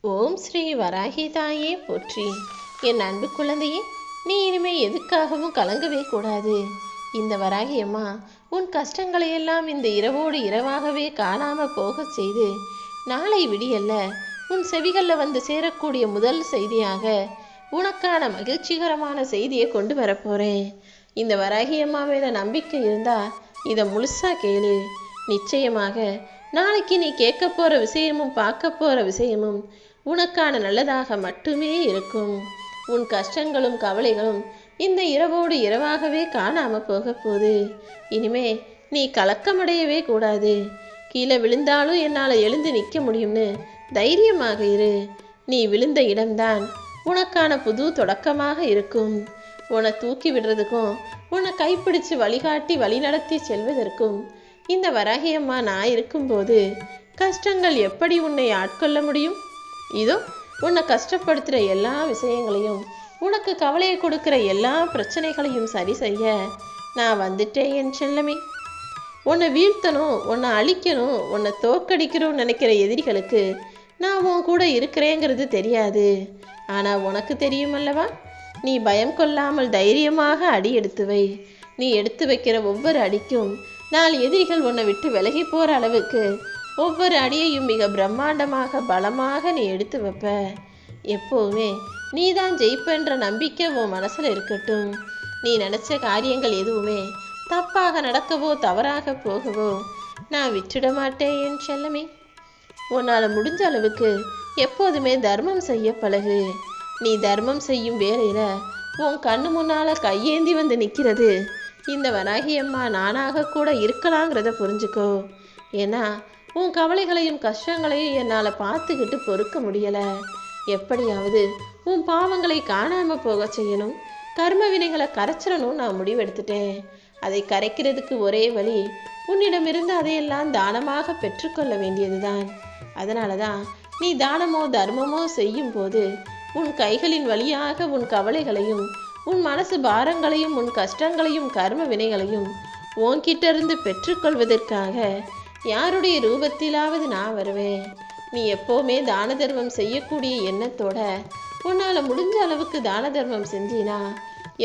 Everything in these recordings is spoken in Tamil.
ஓம் ஸ்ரீ வராகி தாயே போற்றி. என் அன்பு குழந்தையே, நீ இனிமே எதுக்காகவும் கலங்கவே கூடாது. இந்த வராகி அம்மா உன் கஷ்டங்களையெல்லாம் இந்த இரவோடு இரவாகவே காணாம போக செய்து நாளை விடியல்ல உன் செவிகளில் வந்து சேரக்கூடிய முதல் செய்தியாக உனக்கான மகிழ்ச்சிகரமான செய்தியை கொண்டு வரப்போறேன். இந்த வராகி அம்மா மேல நம்பிக்கை இருந்தா இதை முழுசா கேளு. நிச்சயமாக நாளைக்கு நீ கேட்க போற விஷயமும் பார்க்க போற விஷயமும் உனக்கான நல்லதாக மட்டுமே இருக்கும். உன் கஷ்டங்களும் கவலைகளும் இந்த இரவோடு இரவாகவே காணாம போக போகுது. இனிமே நீ கலக்கமடையவே கூடாது. கீழே விழுந்தாலும் என்னால் எழுந்து நிற்க முடியும்னு தைரியமாக இரு. நீ விழுந்த இடம்தான் உனக்கான புது தொடக்கமாக இருக்கும். உன்னை தூக்கி விடுறதுக்கும் உன்னை கைப்பிடிச்சு வழிகாட்டி வழிநடத்தி செல்வதற்கும் இந்த வராகியம்மா நான் இருக்கும்போது கஷ்டங்கள் எப்படி உன்னை ஆட்கொள்ள முடியும்? இதோ உன்னை கஷ்டப்படுத்துகிற எல்லா விஷயங்களையும், உனக்கு கவலையை கொடுக்குற எல்லா பிரச்சனைகளையும் சரி செய்ய நான் வந்துட்டேன் என் செல்லமே. உன்னை வீழ்த்தணும், உன்னை அழிக்கணும், உன்னை தோக்கடிக்கணும்னு நினைக்கிற எதிரிகளுக்கு நான் உன் கூட இருக்கிறேங்கிறது தெரியாது. ஆனால் உனக்கு தெரியும் அல்லவா? நீ பயம் கொள்ளாமல் தைரியமாக அடி எடுத்து வை. நீ எடுத்து வைக்கிற ஒவ்வொரு அடிக்கும் 4 எதிரிகள் உன்னை விட்டு விலகி போகிற அளவுக்கு ஒவ்வொரு அடியையும் மிக பிரம்மாண்டமாக பலமாக நீ எடுத்து வைப்ப. எப்போவுமே நீ தான் ஜெயிப்பன்ற நம்பிக்கை உன் மனசில் இருக்கட்டும். நீ நினச்ச காரியங்கள் எதுவுமே தப்பாக நடக்கவோ தவறாக போகவோ நான் விட்டுட மாட்டேன் என் செல்லமே. உன்னால் முடிஞ்ச அளவுக்கு எப்போதுமே தர்மம் செய்ய பழகு. நீ தர்மம் செய்யும் வேலையில் உன் கண்ணு முன்னால் கையேந்தி வந்து நிற்கிறது இந்த வராகி அம்மா நானாக கூட இருக்கலாங்கிறத புரிஞ்சுக்கோ. ஏன்னா உன் கவலைகளையும் கஷ்டங்களையும் என்னால் பார்த்துக்கிட்டு பொறுக்க முடியலை. எப்படியாவது உன் பாவங்களை காணாமல் போக செய்யணும், கர்ம வினைகளை கரைச்சிடணும் நான் முடிவெடுத்துட்டேன். அதை கரைக்கிறதுக்கு ஒரே வழி உன்னிடமிருந்து அதையெல்லாம் தானமாக பெற்றுக்கொள்ள வேண்டியதுதான். அதனால தான் நீ தானமோ தர்மமோ செய்யும் போது உன் கைகளின் வழியாக உன் கவலைகளையும் உன் மனசு பாரங்களையும் உன் கஷ்டங்களையும் கர்ம வினைகளையும் உன்கிட்ட இருந்து பெற்றுக்கொள்வதற்காக யாருடைய ரூபத்திலாவது நான் வருவேன். நீ எப்போவுமே தான தர்மம் செய்யக்கூடிய எண்ணத்தோட உன்னால் முடிஞ்ச அளவுக்கு தான தர்மம் செஞ்சினா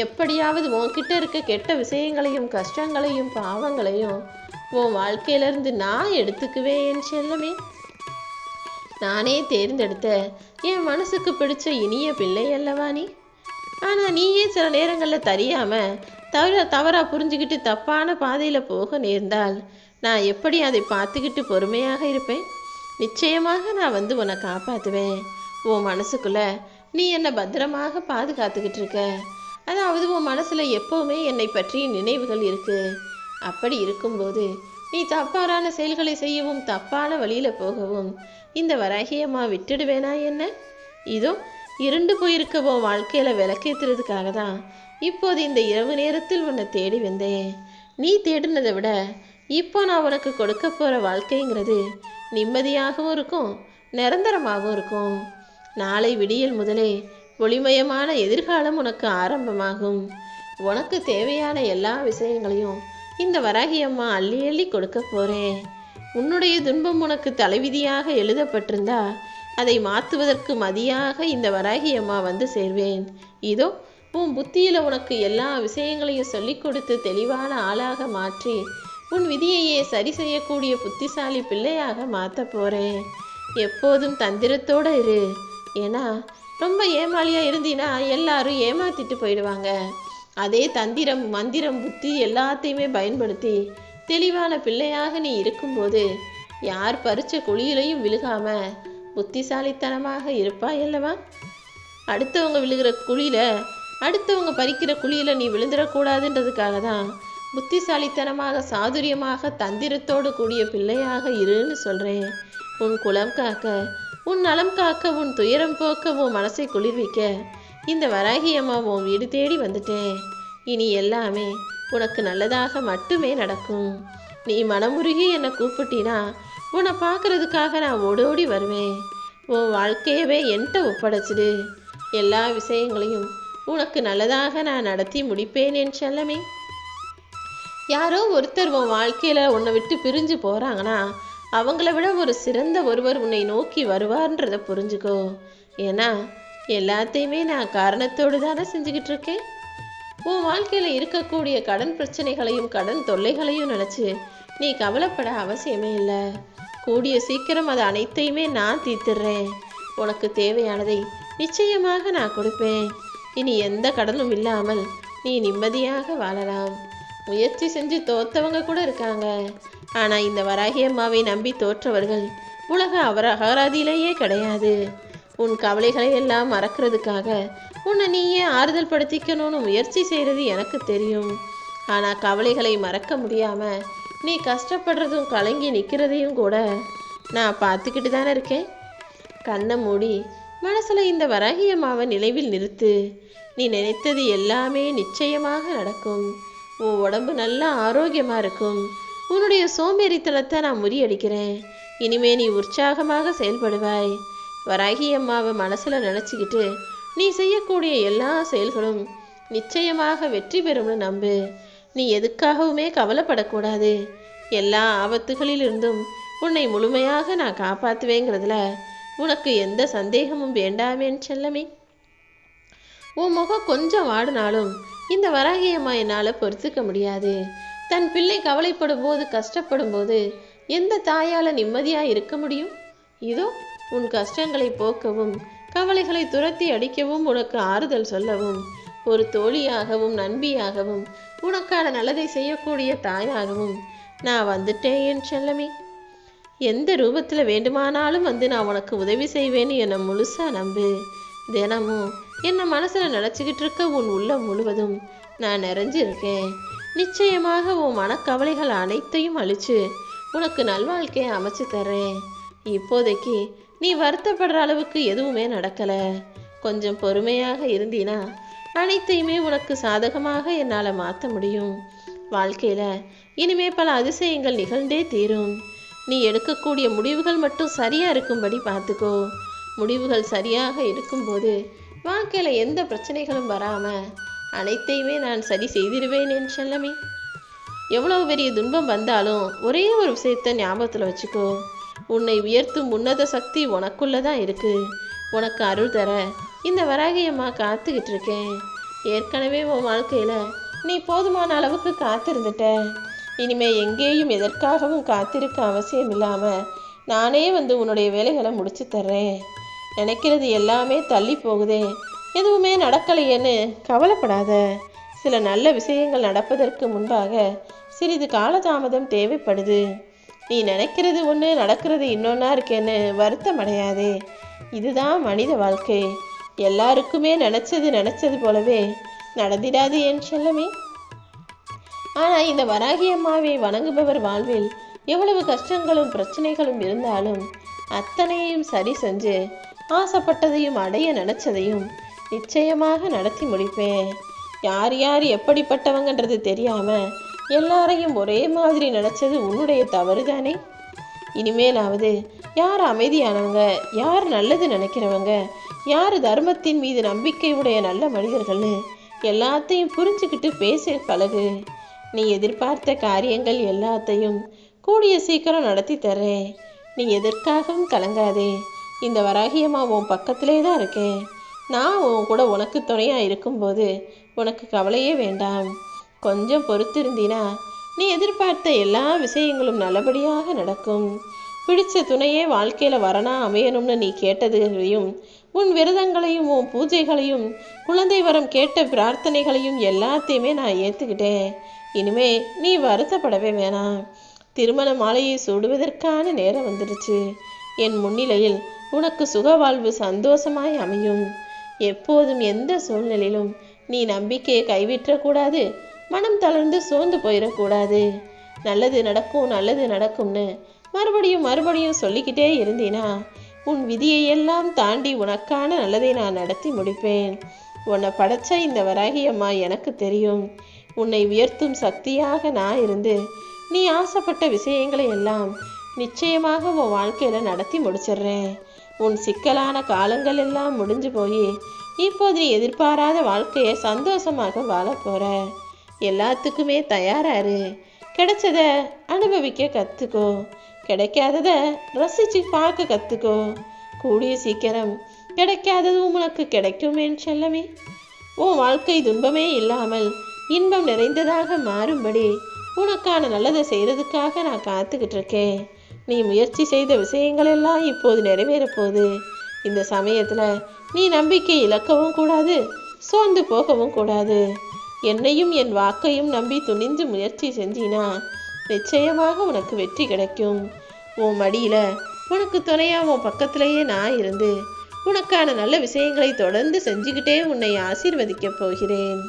எப்படியாவது உன்கிட்ட இருக்க கெட்ட விஷயங்களையும் கஷ்டங்களையும் பாவங்களையும் உன் வாழ்க்கையிலிருந்து நான் எடுத்துக்குவேன் என் செல்லமே. நானே தேர்ந்தெடுத்த என் மனசுக்கு பிடிச்ச இனிய பிள்ளை அல்லவா நீ. ஆனால் நீயே சில நேரங்களில் தவறாக புரிஞ்சுக்கிட்டு தப்பான பாதையில் போக நேர்ந்தால் நான் எப்படி அதை பார்த்துக்கிட்டு பொறுமையாக இருப்பேன்? நிச்சயமாக நான் வந்து உன்னை காப்பாற்றுவேன். உன் மனசுக்குள்ளே நீ என்னை பத்திரமாக பாதுகாத்துக்கிட்டு இருக்க. அதாவது உன் மனசில் எப்போவுமே என்னை பற்றிய நினைவுகள் இருக்குது. அப்படி இருக்கும்போது நீ தப்பான செயல்களை செய்யவும் தப்பான வழியில் போகவும் இந்த வராகியம்மா விட்டுடுவேனா என்ன? இதோ இருண்டு போயிருக்க உன் வாழ்க்கையில் விளக்கேற்றுறதுக்காக தான் இப்போது இந்த இரவு நேரத்தில் உன்னை தேடி வந்தேன். நீ தேடினதை விட இப்போ நான் உனக்கு கொடுக்க போகிற வாழ்க்கைங்கிறது நிம்மதியாகவும் இருக்கும், நிரந்தரமாகவும் இருக்கும். நாளை விடியல் முதலே ஒளிமயமான எதிர்காலம் உனக்கு ஆரம்பமாகும். உனக்கு தேவையான எல்லா விஷயங்களையும் இந்த வராகி அம்மா அள்ளி அள்ளி கொடுக்க போகிறேன். உன்னுடைய துன்பம் உனக்கு தலைவிதியாக எழுதப்பட்டிருந்தா அதை மாற்றுவதற்கு மதியாக இந்த வராகி அம்மா வந்து சேர்வேன். இதோ உன் புத்தியில் உனக்கு எல்லா விஷயங்களையும் சொல்லிக் கொடுத்து தெளிவான ஆளாக மாற்றி உன் விதியையே சரி செய்யக்கூடிய புத்திசாலி பிள்ளையாக மாற்ற போகிறேன். எப்போதும் தந்திரத்தோடு இரு. ஏன்னா ரொம்ப ஏமாளியாக இருந்தீன்னா எல்லாரும் ஏமாத்திட்டு போயிடுவாங்க. அதே தந்திரம் மந்திரம் புத்தி எல்லாத்தையுமே பயன்படுத்தி தெளிவான பிள்ளையாக நீ இருக்கும்போது யார் பறிச்ச குழியிலையும் விழுகாம புத்திசாலித்தனமாக இருப்பாய் அல்லவா? அடுத்தவங்க விழுகிற குழியில அடுத்தவங்க பறிக்கிற குழியில நீ விழுந்துடக்கூடாதுன்றதுக்காக தான் புத்திசாலித்தனமாக சாதுரியமாக தந்திரத்தோடு கூடிய பிள்ளையாக இருன்னு சொல்கிறேன். உன் குலம் காக்க, உன் நலம் காக்க, உன் துயரம் போக்க, உன் மனசை குளிர்விக்க இந்த வராகி அம்மா உன் வீடு தேடி வந்துட்டேன். இனி எல்லாமே உனக்கு நல்லதாக மட்டுமே நடக்கும். நீ மனமுருகி என்னை கூப்பிட்டினா உன்னை பார்க்கறதுக்காக நான் ஓடோடி வருவேன். உன் வாழ்க்கையவே என்கிட்ட ஒப்படைச்சிடு. எல்லா விஷயங்களையும் உனக்கு நல்லதாக நான் நடத்தி முடிப்பேன் என் செல்லமே. யாரோ ஒருத்தர் உன் வாழ்க்கையில் உன்னை விட்டு பிரிஞ்சு போகிறாங்கன்னா அவங்கள விட ஒரு சிறந்த ஒருவர் உன்னை நோக்கி வருவார்ன்றதை புரிஞ்சுக்கோ. ஏன்னா எல்லாத்தையுமே நான் காரணத்தோடு தானே செஞ்சுக்கிட்டு இருக்கேன். உன் வாழ்க்கையில் இருக்கக்கூடிய கடன் பிரச்சனைகளையும் கடன் தொல்லைகளையும் நினச்சி நீ கவலைப்பட அவசியமே இல்லை. கூடிய சீக்கிரம் அது அனைத்தையுமே நான் தீர்த்துடுறேன். உனக்கு தேவையானதை நிச்சயமாக நான் கொடுப்பேன். இனி எந்த கடனும் இல்லாமல் நீ நிம்மதியாக வாழலாம். முயற்சி செஞ்சு தோத்தவங்க கூட இருக்காங்க. ஆனால் இந்த வராகி அம்மாவை நம்பி தோற்றவர்கள் உலக அகராதியிலேயே கிடையாது. உன் கவலைகளை எல்லாம் மறக்கிறதுக்காக உன்னை நீயே ஆறுதல் படுத்திக்கணும்னு முயற்சி செய்கிறது எனக்கு தெரியும். ஆனால் கவலைகளை மறக்க முடியாமல் நீ கஷ்டப்படுறதும் கலங்கி நிற்கிறதையும் கூட நான் பார்த்துக்கிட்டு தானே இருக்கேன். கண்ணை மூடி மனசில் இந்த வராகி அம்மாவை நினைவில் நிறுத்து. நீ நினைத்தது எல்லாமே நிச்சயமாக நடக்கும். உன் உடம்பு நல்லா ஆரோக்கியமாக இருக்கும். உன்னுடைய சோம்பேறித்தனத்தை நான் முறியடிக்கிறேன். இனிமே நீ உற்சாகமாக செயல்படுவாய். வராகி அம்மாவை மனசில் நினச்சிக்கிட்டு நீ செய்யக்கூடிய எல்லா செயல்களும் நிச்சயமாக வெற்றி பெறும்னு நம்பு. நீ எதுக்காகவுமே கவலைப்படக்கூடாது. எல்லா ஆபத்துகளிலிருந்தும் உன்னை முழுமையாக நான் காப்பாற்றுவேங்கிறதுல உனக்கு எந்த சந்தேகமும் வேண்டாமேன்னு செல்லமே. உன் முகம் கொஞ்சம் வாடினாலும் இந்த வராகி அம்மா என்னால் பொறுத்துக்க முடியாது. தன் பிள்ளை கவலைப்படும் போது கஷ்டப்படும் போது எந்த தாயால் நிம்மதியாக இருக்க முடியும்? இதோ உன் கஷ்டங்களை போக்கவும் கவலைகளை துரத்தி அடிக்கவும் உனக்கு ஆறுதல் சொல்லவும் ஒரு தோழியாகவும் நண்பியாகவும் உனக்கான நல்லதை செய்யக்கூடிய தாயாகவும் நான் வந்துட்டேன் என் செல்லமே. எந்த ரூபத்தில் வேண்டுமானாலும் வந்து நான் உனக்கு உதவி செய்வேன்னு என்னை முழுசாக நம்பு. தினமும் என்னை மனசில் நினச்சிக்கிட்டு இருக்க உன் உள்ளம் முழுவதும் நான் நிறைஞ்சிருக்கேன். நிச்சயமாக உன் மனக்கவலைகள் அனைத்தையும் அழித்து உனக்கு நல்வாழ்க்கையை அமைச்சு தர்றேன். இப்போதைக்கு நீ வருத்தப்படுற அளவுக்கு எதுவுமே நடக்கலை. கொஞ்சம் பொறுமையாக இருந்தீனா அனைத்தையுமே உனக்கு சாதகமாக என்னால் மாற்ற முடியும். வாழ்க்கையில் இனிமே பல அதிசயங்கள் நிகழ்ந்தே தீரும். நீ எடுக்கக்கூடிய முடிவுகள் மட்டும் சரியாக இருக்கும்படி பார்த்துக்கோ. முடிவுகள் சரியாக இருக்கும்போது வாழ்க்கையில் எந்த பிரச்சனைகளும் வராமல் அனைத்தையுமே நான் சரி செய்திருவேன் என் செல்லமே. எவ்வளவு பெரிய துன்பம் வந்தாலும் ஒரே ஒரு விஷயத்தை ஞாபகத்தில் வச்சுக்கோ. உன்னை உயர்த்தும் உன்னத சக்தி உனக்குள்ளதான் இருக்கு. உனக்கு அருள் தர இந்த வராகி அம்மா காத்துக்கிட்டு இருக்கேன். ஏற்கனவே உன் வாழ்க்கையில் நீ போதுமான அளவுக்கு காத்திருந்துட்ட. இனிமே எங்கேயும் எதற்காகவும் காத்திருக்க அவசியம் இல்லாமல் நானே வந்து உன்னுடைய வேலைகளை முடிச்சு தர்றேன். நினைக்கிறது எல்லாமே தள்ளி போகுதே, எதுவுமே நடக்கலையேன்னு கவலைப்படாத. சில நல்ல விஷயங்கள் நடப்பதற்கு முன்பாக சிறிது காலதாமதம் தேவைப்படுது. நீ நினைக்கிறது ஒன்று நடக்கிறது இன்னொன்னா இருக்கேன்னு வருத்தம் அடையாதே. இதுதான் மனித வாழ்க்கை. எல்லாருக்குமே நினச்சது போலவே நடந்திடாது என் செல்லமே. ஆனால் இந்த வராகி அம்மாவை வணங்குபவர் வாழ்வில் எவ்வளவு கஷ்டங்களும் பிரச்சனைகளும் இருந்தாலும் அத்தனையும் சரி செஞ்சு ஆசைப்பட்டதையும் அடைய நினச்சதையும் நிச்சயமாக நடத்தி முடிப்பேன். யார் யார் எப்படிப்பட்டவங்கன்றது தெரியாமல் எல்லாரையும் ஒரே மாதிரி நினச்சது உன்னுடைய தவறு தானே. இனிமேலாவது யார் அமைதியானவங்க, யார் நல்லது நினைக்கிறவங்க, யார் தர்மத்தின் மீது நம்பிக்கை உடைய நல்ல மனிதர்கள்னு எல்லாத்தையும் புரிஞ்சுக்கிட்டு பேச பழகு. நீ எதிர்பார்த்த காரியங்கள் எல்லாத்தையும் கூடிய சீக்கிரம் நடத்தி தர்றேன். நீ எதற்காகவும் கலங்காதே. இந்த வராகியம்மா உன் பக்கத்திலே தான் இருக்கேன். நான் உன் கூட உனக்கு துணையாக இருக்கும்போது உனக்கு கவலையே வேண்டாம். கொஞ்சம் பொறுத்திருந்தினா நீ எதிர்பார்த்த எல்லா விஷயங்களும் நல்லபடியாக நடக்கும். பிடிச்ச துணையே வாழ்க்கையில் வரனா அமையணும்னு நீ கேட்டதையும் உன் விரதங்களையும் உன் பூஜைகளையும் குழந்தை வரம் கேட்ட பிரார்த்தனைகளையும் எல்லாத்தையுமே நான் ஏற்றுக்கிட்டேன். இனிமே நீ வருத்தப்படவே வேணாம். திருமண மாலையை சூடுவதற்கான நேரம் வந்துடுச்சு. என் முன்னிலையில் உனக்கு சுகவாழ்வு சந்தோஷமாய் அமையும். எப்போதும் எந்த சூழ்நிலையிலும் நீ நம்பிக்கையை கைவிற்றக்கூடாது. மனம் தளர்ந்து சோர்ந்து போயிடக்கூடாது. நல்லது நடக்கும் நல்லது நடக்கும்னு மறுபடியும் சொல்லிக்கிட்டே இருந்தீனா உன் விதியையெல்லாம் தாண்டி உனக்கான நல்லதை நான் நடத்தி முடிப்பேன். உன்னை படைச்ச இந்த வராகி அம்மா எனக்கு தெரியும். உன்னை உயர்த்தும் சக்தியாக நான் இருந்து நீ ஆசைப்பட்ட விஷயங்களை எல்லாம் நிச்சயமாக உன் வாழ்க்கையில் நடத்தி முடிச்சிடுறேன். உன் சிக்கலான காலங்கள் எல்லாம் முடிஞ்சு போய் இப்போது நீ எதிர்பாராத வாழ்க்கையை சந்தோஷமாக வாழ போகிற. எல்லாத்துக்குமே தயாராரு. கிடைச்சத அனுபவிக்க கற்றுக்கோ. கிடைக்காதத ரசிச்சு பார்க்க கற்றுக்கோ. கூடிய சீக்கிரம் கிடைக்காததும் உனக்கு கிடைக்கும் என் செல்லமே. உன் வாழ்க்கை துன்பமே இல்லாமல் இன்பம் நிறைந்ததாக மாறும்படி உனக்கான நல்லதை செய்கிறதுக்காக நான் காத்துக்கிட்டு இருக்கேன். நீ முயற்சி செய்த விஷயங்கள் எல்லாம் இப்போது நிறைவேறப் போகுது. இந்த சமயத்தில் நீ நம்பிக்கை இழக்கவும் கூடாது, சோர்ந்து போகவும் கூடாது. என்னையும் என் வாக்கையும் நம்பி துணிந்து முயற்சி செஞ்சினா நிச்சயமாக உனக்கு வெற்றி கிடைக்கும். உன் மடியில் உனக்கு துணையாக உன் பக்கத்திலேயே நான் இருந்து உனக்கான நல்ல விஷயங்களை தொடர்ந்து செஞ்சுக்கிட்டே உன்னை ஆசீர்வதிக்கப் போகிறேன்.